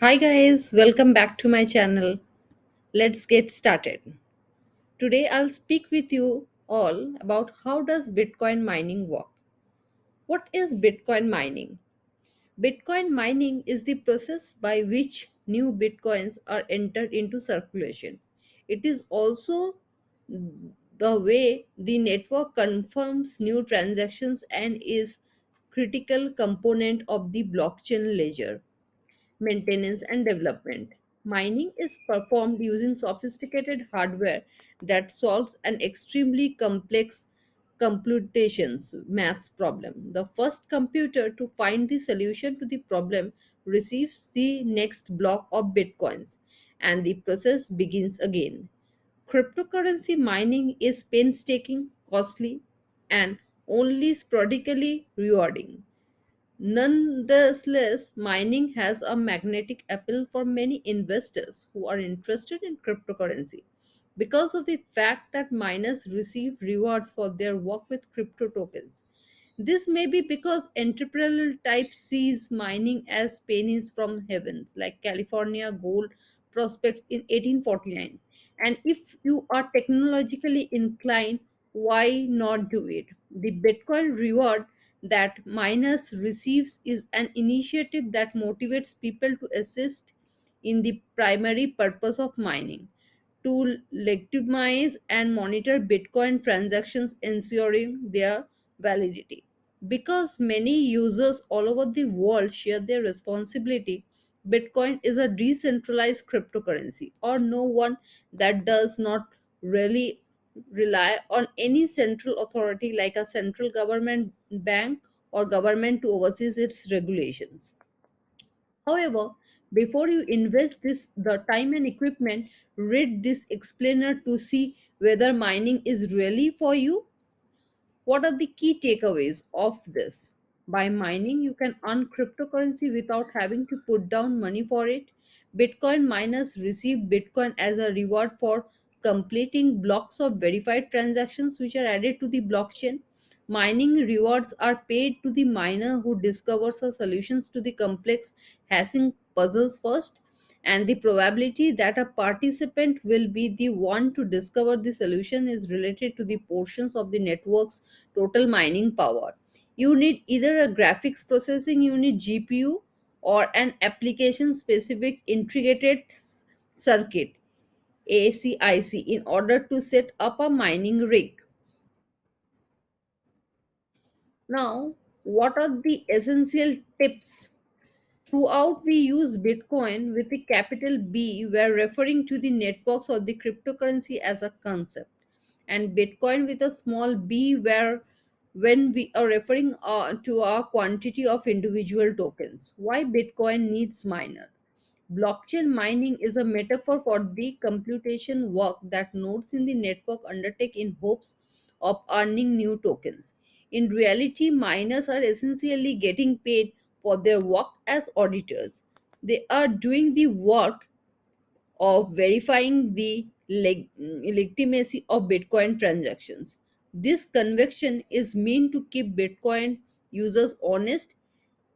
Hi guys, welcome back to my channel. Let's get started. Today I'll speak with you all about how does Bitcoin mining work. What is Bitcoin mining? Bitcoin mining is the process by which new Bitcoins are entered into circulation. It is also the way the network confirms new transactions and is critical component of the blockchain ledger maintenance, and development. Mining is performed using sophisticated hardware that solves an extremely complex computations maths problem. The first computer to find the solution to the problem receives the next block of bitcoins and the process begins again. Cryptocurrency mining is painstaking, costly, and only sporadically rewarding. Nonetheless, mining has a magnetic appeal for many investors who are interested in cryptocurrency because of the fact that miners receive rewards for their work with crypto tokens. This may be because entrepreneurial type sees mining as pennies from heavens, like California gold prospects in 1849. And if you are technologically inclined, why not do it? The Bitcoin reward that miners receives is an initiative that motivates people to assist in the primary purpose of mining to legitimize and monitor Bitcoin transactions, ensuring their validity. Because many users all over the world share their responsibility, Bitcoin is a decentralized cryptocurrency, or no one that does not really rely on any central authority like a central government bank or government to oversee its regulations. However, before you invest the time and equipment, read this explainer to see whether mining is really for you. What are the key takeaways of this? By mining, you can earn cryptocurrency without having to put down money for it. Bitcoin miners receive Bitcoin as a reward for completing blocks of verified transactions which are added to the blockchain. Mining rewards are paid to the miner who discovers the solutions to the complex hashing puzzles first, and the probability that a participant will be the one to discover the solution is related to the portions of the network's total mining power. You need either a graphics processing unit GPU or an application specific integrated circuit ASIC in order to set up a mining rig. Now, what are the essential tips? Throughout, we use Bitcoin with a capital B, we're referring to the networks or the cryptocurrency as a concept, and Bitcoin with a small b, where when we are referring to a quantity of individual tokens. Why Bitcoin needs miner? Blockchain mining is a metaphor for the computation work that nodes in the network undertake in hopes of earning new tokens. In reality, miners are essentially getting paid for their work as auditors. They are doing the work of verifying the legitimacy of Bitcoin transactions. This conviction is meant to keep Bitcoin users honest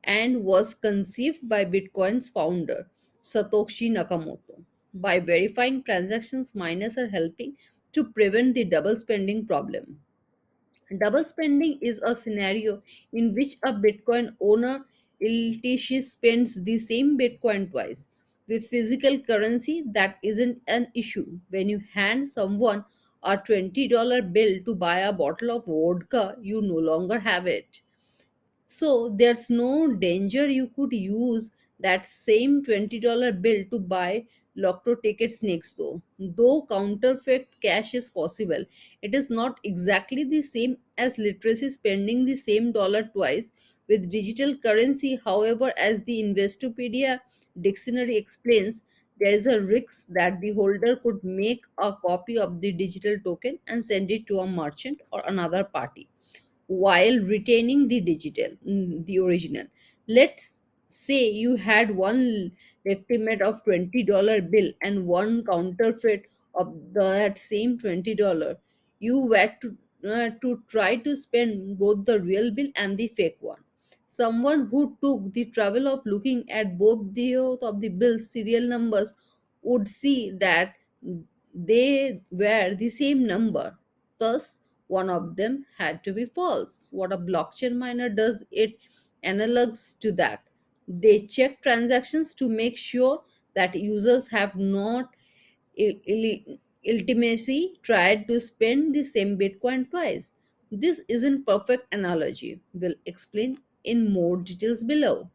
and was conceived by Bitcoin's founder, Satoshi Nakamoto. By verifying transactions, miners are helping to prevent the double spending problem. Double spending is a scenario in which a Bitcoin owner illegally spends the same Bitcoin twice. With physical currency, that isn't an issue. When you hand someone a $20 bill to buy a bottle of vodka, you no longer have it. So there's no danger you could use that same $20 bill to buy lotto tickets next door. Though counterfeit cash is possible, it is not exactly the same as literacy spending the same dollar twice. With digital currency, however, as the Investopedia dictionary explains, there is a risk that the holder could make a copy of the digital token and send it to a merchant or another party while retaining the original. Let's say you had one legitimate of $20 bill and one counterfeit of that same $20. You were to try to spend both the real bill and the fake one. someone who took the trouble of looking at both of the bill's serial numbers would see that they were the same number. Thus, one of them had to be false. What a blockchain miner does, it analogs to that. They check transactions to make sure that users have not ultimately tried to spend the same Bitcoin twice. This isn't perfect analogy. We'll explain in more details below.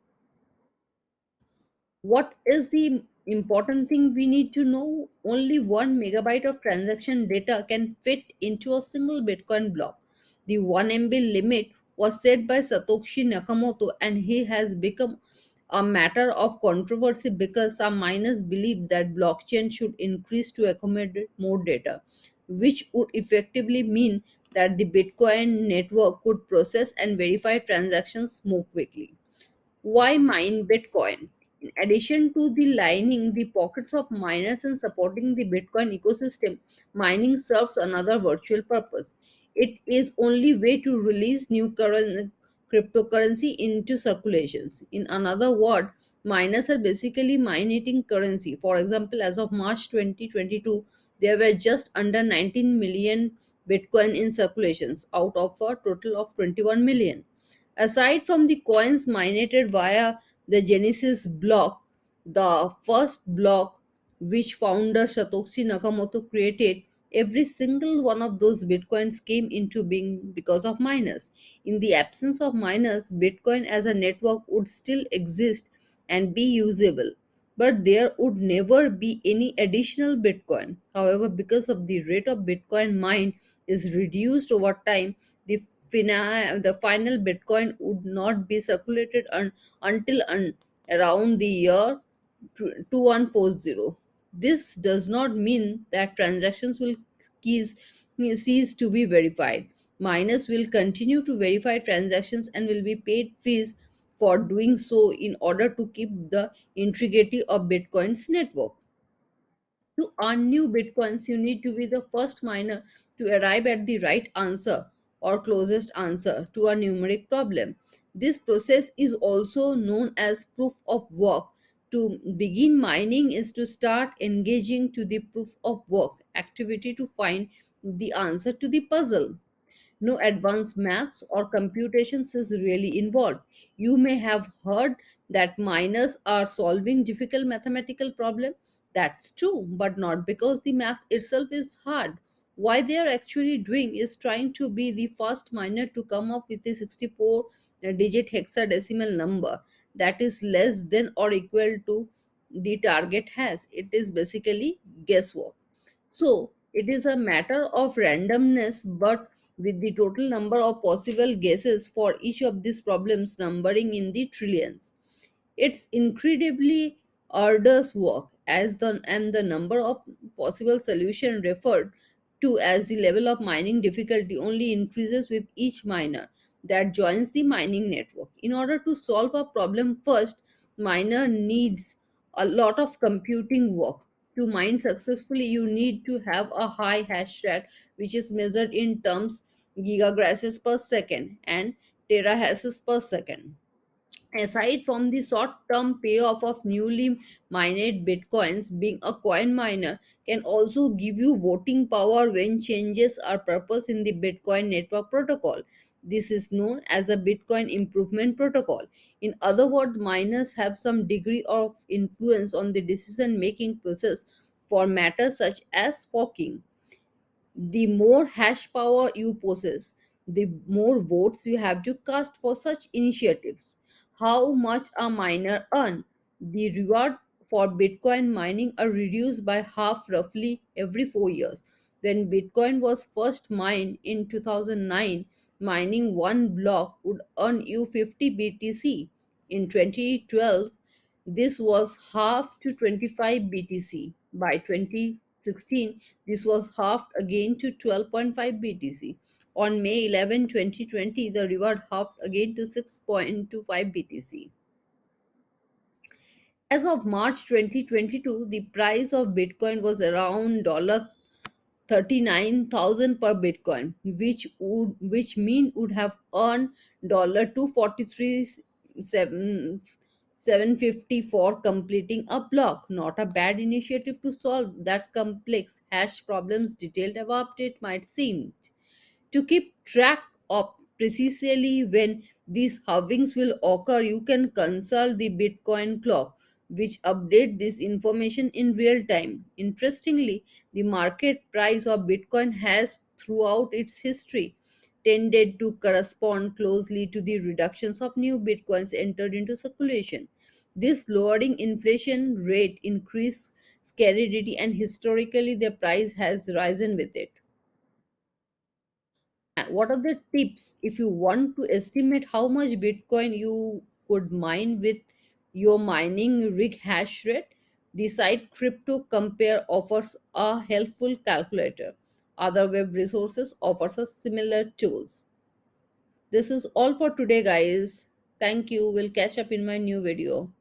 What is the important thing we need to know? Only 1 megabyte of transaction data can fit into a single Bitcoin block. The 1 MB limit was set by Satoshi Nakamoto, and he has become a matter of controversy because some miners believe that blockchain should increase to accommodate more data, which would effectively mean that the Bitcoin network could process and verify transactions more quickly. Why mine Bitcoin? In addition to the lining the pockets of miners and supporting the Bitcoin ecosystem, mining serves another virtual purpose. It is only way to release new cryptocurrency into circulations. In another word, miners are basically mining currency. For example, as of March 2022, there were just under 19 million Bitcoin in circulations out of a total of 21 million. Aside from the coins minted via the Genesis block, the first block which founder Satoshi Nakamoto created, every single one of those bitcoins came into being because of miners. In the absence of miners, Bitcoin as a network would still exist and be usable, but there would never be any additional Bitcoin. However, because of the rate of Bitcoin mined is reduced over time, the the final Bitcoin would not be circulated until around the year 2140. This does not mean that transactions will keys, cease to be verified. Miners will continue to verify transactions and will be paid fees for doing so in order to keep the integrity of Bitcoin's network. To earn new bitcoins, you need to be the first miner to arrive at the right answer or closest answer to a numeric problem. This process is also known as proof of work. To begin mining is to start engaging to the proof of work activity to find the answer to the puzzle. No advanced maths or computations is really involved. You may have heard that miners are solving difficult mathematical problems. That's true, but not because the math itself is hard. Why they are actually doing is trying to be the first miner to come up with a 64 digit hexadecimal number that is less than or equal to the target has. It is basically guesswork. So it is a matter of randomness, but with the total number of possible guesses for each of these problems numbering in the trillions. It's incredibly arduous work as the number of possible solution referred to as the level of mining difficulty only increases with each miner that joins the mining network. In order to solve a problem first, miner needs a lot of computing work. To mine successfully, you need to have a high hash rate, which is measured in terms gigagrasses per second and terahashes per second. Aside from the short term payoff of newly mined bitcoins, being a coin miner can also give you voting power when changes are proposed in the Bitcoin network protocol. This is known as a Bitcoin improvement protocol. In other words, miners have some degree of influence on the decision making process for matters such as forking. The more hash power you possess, the more votes you have to cast for such initiatives. How much a miner earn? The reward for Bitcoin mining are reduced by half roughly every 4 years. When Bitcoin was first mined in 2009, mining one block would earn you 50 BTC. In 2012, this was half to 25 BTC. By 2016, this was halved again to 12.5 BTC. On May 11, 2020, the reward halved again to 6.25 BTC. As of March 2022, the price of Bitcoin was around 39,000 per Bitcoin, which mean would have earned $243 7 750 for completing a block. Not a bad initiative to solve that complex hash problems detailed about it might seem. To keep track of precisely when these halvings will occur, you can consult the Bitcoin clock, which update this information in real time. Interestingly, the market price of Bitcoin has throughout its history tended to correspond closely to the reductions of new bitcoins entered into circulation. This lowering inflation rate increased scarcity, and historically the price has risen with it. What are the tips if you want to estimate how much Bitcoin you could mine with your mining rig hash rate? The site Crypto Compare offers a helpful calculator. Other web resources offers us similar tools. This is all for today, guys. Thank you. We'll catch up in my new video.